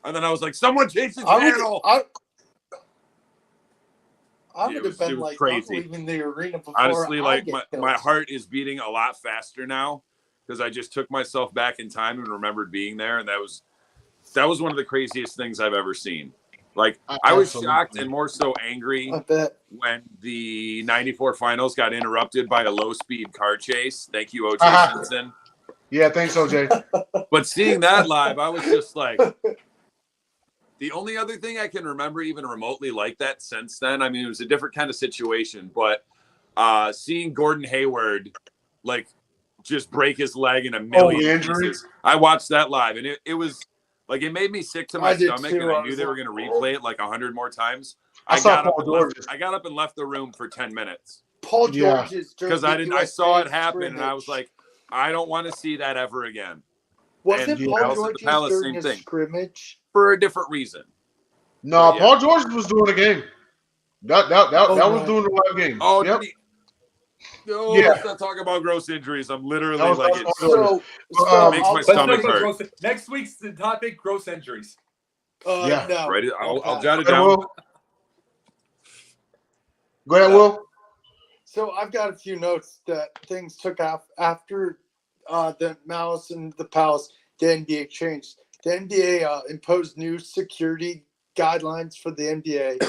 and then I was like, someone change the channel. I would have been like, crazy. I'm leaving the arena before honestly, my heart is beating a lot faster now because I just took myself back in time and remembered being there. And that was one of the craziest things I've ever seen. I was shocked and more so angry when the 94 finals got interrupted by a low-speed car chase. Thank you, O.J. Simpson. Yeah, thanks, O.J. But seeing that live, I was just like, the only other thing I can remember even remotely like that since then, it was a different kind of situation, but seeing Gordon Hayward, just break his leg in a million pieces. I watched that live, and it was... it made me sick to my stomach, and I knew they were going to replay it 100 more times. I got up and left the room for 10 minutes. Paul George's because I saw it happen, and I was like, I don't want to see that ever again. Wasn't Paul George's during a scrimmage? For a different reason. No, Paul George was doing a game. That was doing the live game. Oh, yep. Let's not talk about gross injuries. I'm literally makes my stomach hurt. Next week's the topic: gross injuries. No. Right. I'll jot it down. Go ahead, Will. So I've got a few notes that things took off after the Malice and the Palace. The NBA changed. The NBA imposed new security guidelines for the NBA.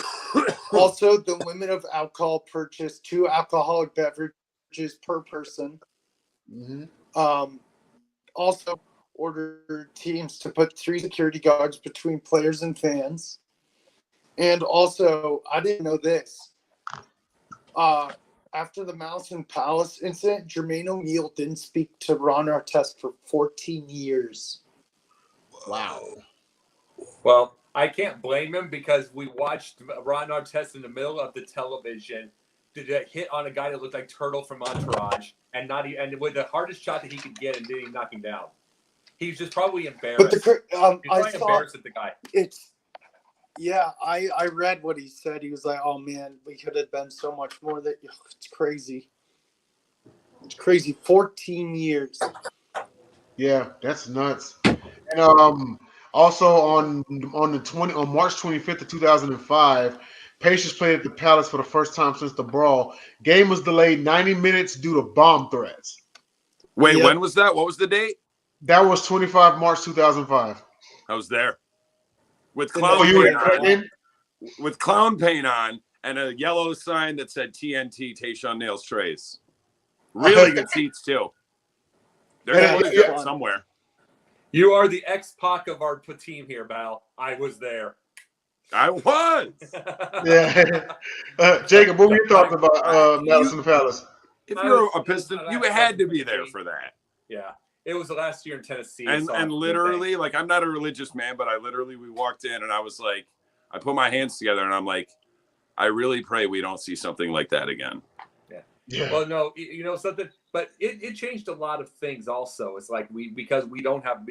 Also, the limit of alcohol purchase, 2 alcoholic beverages per person. Mm-hmm. Also, ordered teams to put 3 security guards between players and fans. And also, I didn't know this. After the Malice and Palace incident, Jermaine O'Neal didn't speak to Ron Artest for 14 years. Wow. Well, I can't blame him because we watched Ron Artest in the middle of the television did a hit on a guy that looked like Turtle from Entourage, and with the hardest shot that he could get, and didn't knock him down. He's just probably embarrassed. But I saw embarrassed at the guy. I read what he said. He was like, "Oh man, we could have done so much more." It's crazy. It's crazy. 14 years. Yeah, that's nuts. And also on March 25th of 2005, Pacers played at the Palace for the first time since the brawl. Game was delayed 90 minutes due to bomb threats. Wait, when was that? What was the date? That was 25 March 2005. I was there. With clown paint on and a yellow sign that said TNT Tayshaun Nails Trays. Really good seats too. There's somewhere. You are the X-Pac of our team here, Val. I was there. I was. Yeah. Jacob, what were your thoughts about Madison Palace? If you're a Piston, you had to be there for that. Yeah. It was the last year in Tennessee. And literally, like, I'm not a religious man, but we walked in and I was like, I put my hands together and I'm like, I really pray we don't see something like that again. Yeah. Well, no, you know something, but it changed a lot of things. Also, it's like because we don't have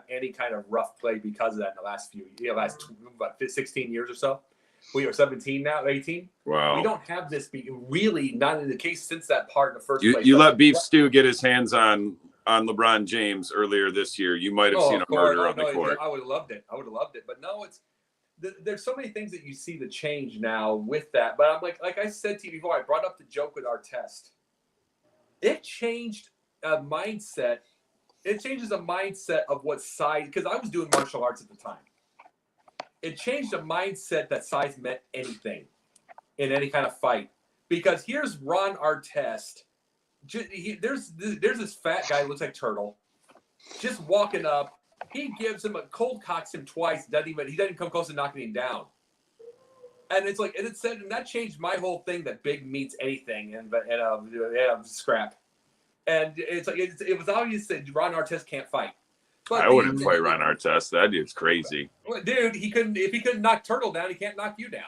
any kind of rough play because of that in the last 16 years or so. We are 17 now, 18. Wow. We don't have this really not in the case since that part in the first place. You let Beef Stew get his hands on LeBron James earlier this year. You might have seen a murder on the court. I would have loved it. But no, there's so many things that you see the change now with that. But I'm like I said to you before, I brought up the joke with our test. It changed a mindset. It changes a mindset of what size, because I was doing martial arts at the time. It changed a mindset that size meant anything in any kind of fight. Because here's Ron Artest. There's this fat guy who looks like Turtle, just walking up. He gives him cold cocks him twice. He doesn't come close to knocking him down. And it's like, and that changed my whole thing that big means anything and scrap. And it's like it was obvious that Ron Artest can't fight. But I wouldn't fight Ron Artest. That dude's crazy. Dude, if he couldn't knock Turtle down, he can't knock you down.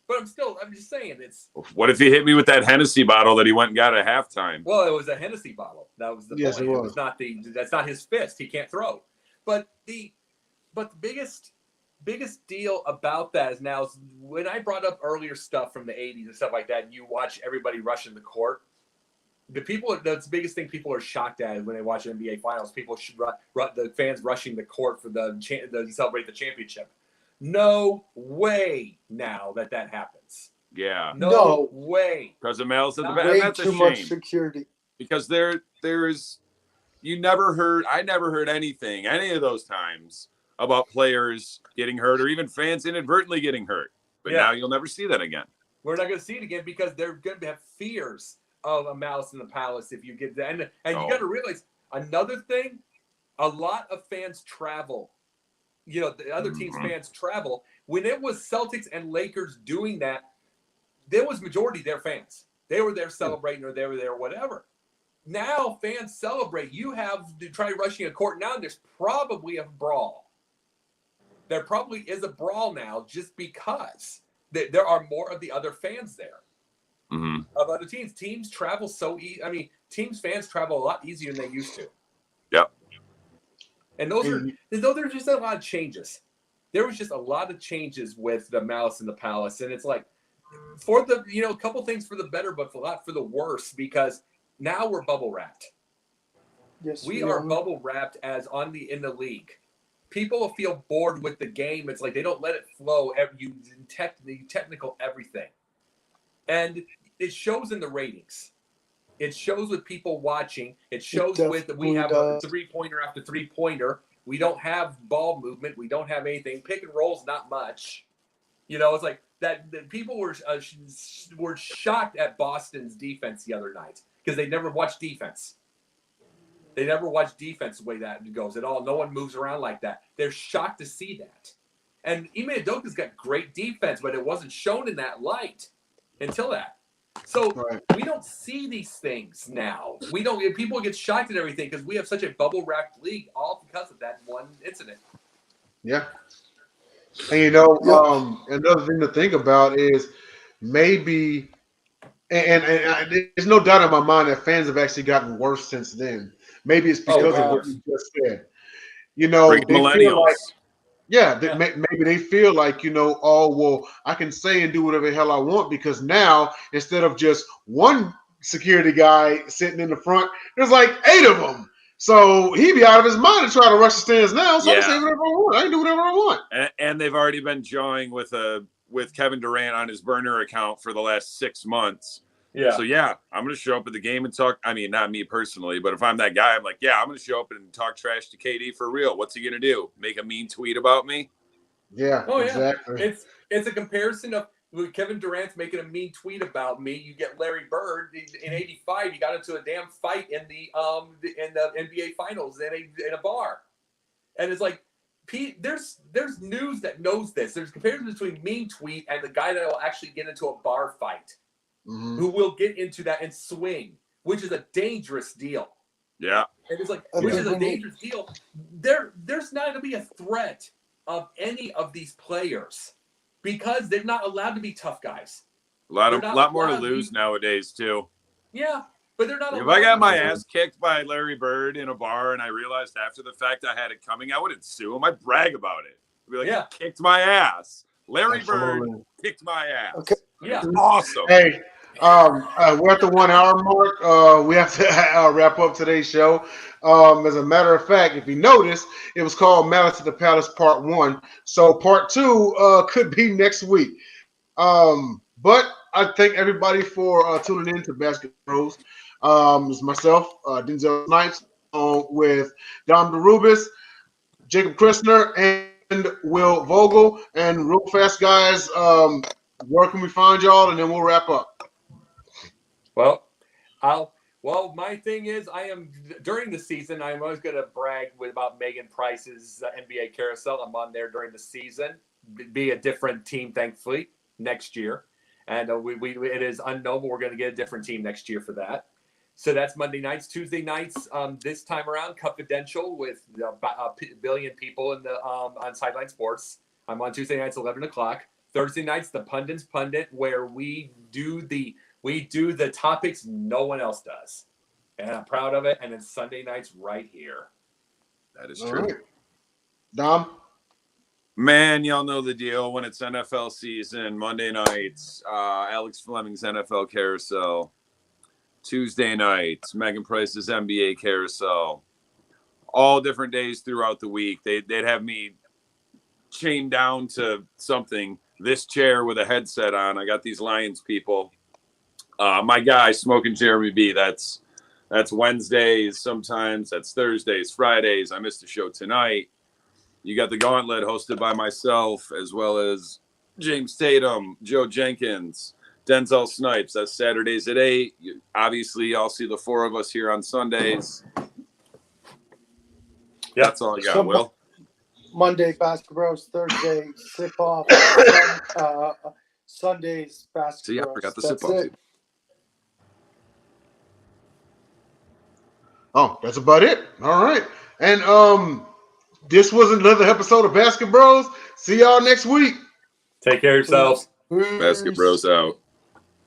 But I'm just saying it's. What if he hit me with that Hennessy bottle that he went and got at halftime? Well, it was a Hennessy bottle. That was the yes, point. It was that's not his fist. He can't throw. But the biggest deal about that is now when I brought up earlier stuff from the 80s and stuff like that, and you watch everybody rushing the court. The biggest thing people are shocked at is when they watch NBA Finals. People the fans rushing the court for to celebrate the championship. No way now that happens. Yeah. No way. Because of males at the back. Way That's a too shame. much security. Because there is, I never heard anything, any of those times about players getting hurt or even fans inadvertently getting hurt. But now you'll never see that again. We're not going to see it again because they're going to have fears of a Malice in the Palace if you get that. And you got to realize another thing, a lot of fans travel. You know, the other teams' fans travel. When it was Celtics and Lakers doing that, there was majority their fans. They were there celebrating or they were there whatever. Now fans celebrate. You have to try rushing a court now. There's probably a brawl. There probably is a brawl now just because there are more of the other fans there. Mm-hmm. Of other teams. Teams travel teams fans travel a lot easier than they used to. Yep. And there's just a lot of changes. There was just a lot of changes with the Malice in the Palace. And it's like for the, a couple things for the better, but a lot for the worse because now we're bubble wrapped. Yes, we are bubble wrapped in the league. People feel bored with the game. It's like they don't let it flow. You technical everything. And it shows in the ratings. It shows with people watching. It shows we have a three-pointer after three-pointer. We don't have ball movement. We don't have anything. Pick and roll's not much. It's like that people were shocked at Boston's defense the other night because they never watched defense. They never watched defense the way that goes at all. No one moves around like that. They're shocked to see that. And Ime Udoka's got great defense, but it wasn't shown in that light until that. So we don't see these things now. People get shocked at everything because we have such a bubble-wrapped league all because of that one incident. Yeah. And another thing to think about is maybe, and there's no doubt in my mind that fans have actually gotten worse since then. Maybe it's because of what you just said. They feel like, maybe they feel like, I can say and do whatever the hell I want because now instead of just one security guy sitting in the front, there's like 8 of them. So he'd be out of his mind to try to rush the stands now. So I can say whatever I want. I can do whatever I want. And they've already been jawing with Kevin Durant on his burner account for the last 6 months. Yeah. So I'm going to show up at the game and talk. I mean, not me personally, but if I'm that guy, I'm like, I'm going to show up and talk trash to KD for real. What's he going to do? Make a mean tweet about me? Yeah. Exactly. It's a comparison of Kevin Durant's making a mean tweet about me. You get Larry Bird in '85. He got into a damn fight in the NBA Finals in a bar. And it's like, Pete, there's news that knows this. There's comparison between mean tweet and the guy that will actually get into a bar fight, who will get into that and swing, which is a dangerous deal. Yeah. And it's like, which is a dangerous deal. There's not going to be a threat of any of these players because they're not allowed to be tough guys. A lot more to lose nowadays too. Yeah. But they're not. If I got my ass kicked by Larry Bird in a bar and I realized after the fact I had it coming, I wouldn't sue him. I'd brag about it. I'd be like, yeah, kicked my ass. Larry Bird kicked my ass. Okay. Yeah. Awesome. Hey, we're at the 1 hour mark. We have to wrap up today's show. As a matter of fact, if you notice, it was called Malice at the Palace Part 1. So Part 2 could be next week. But I thank everybody for tuning in to Basket Bros. It's myself, Denzel Snipes, with Dom DeRubeis, Jacob Christner, and Will Vogel. And real fast, guys, where can we find y'all? And then we'll wrap up. Well, my thing is, I am during the season. I'm always going to brag about Megan Price's NBA carousel. I'm on there during the season. Be a different team, thankfully, next year. And it is unknown, but we're going to get a different team next year for that. So that's Monday nights. Tuesday nights, this time around, Confidential with a billion people in the on Sideline Sports. I'm on Tuesday nights, 11 o'clock. Thursday nights, the Pundit's Pundit, where we do the topics no one else does, and I'm proud of it. And then Sunday nights, right here. That is true. Right. Dom. Man, y'all know the deal. When it's NFL season, Monday nights, Alex Fleming's NFL Carousel. Tuesday nights, Megan Price's NBA Carousel. All different days throughout the week. They'd have me chained down to something. This chair with a headset on. I got these Lions people. My guy, Smoking Jeremy B. That's Wednesdays sometimes. That's Thursdays, Fridays. I missed a show tonight. You got the Gauntlet hosted by myself, as well as James Tatum, Joe Jenkins, Denzel Snipes. That's Saturdays at 8. Obviously, I'll see the four of us here on Sundays. Yeah, that's all I got, Will. Monday, Basket Bros. Thursday, Sip Off. Sundays, Basket See, I Bros. forgot the That's Sip Off. Oh, that's about it. All right. And this was another episode of Basket Bros. See y'all next week. Take care of yourselves. Basket Bros out.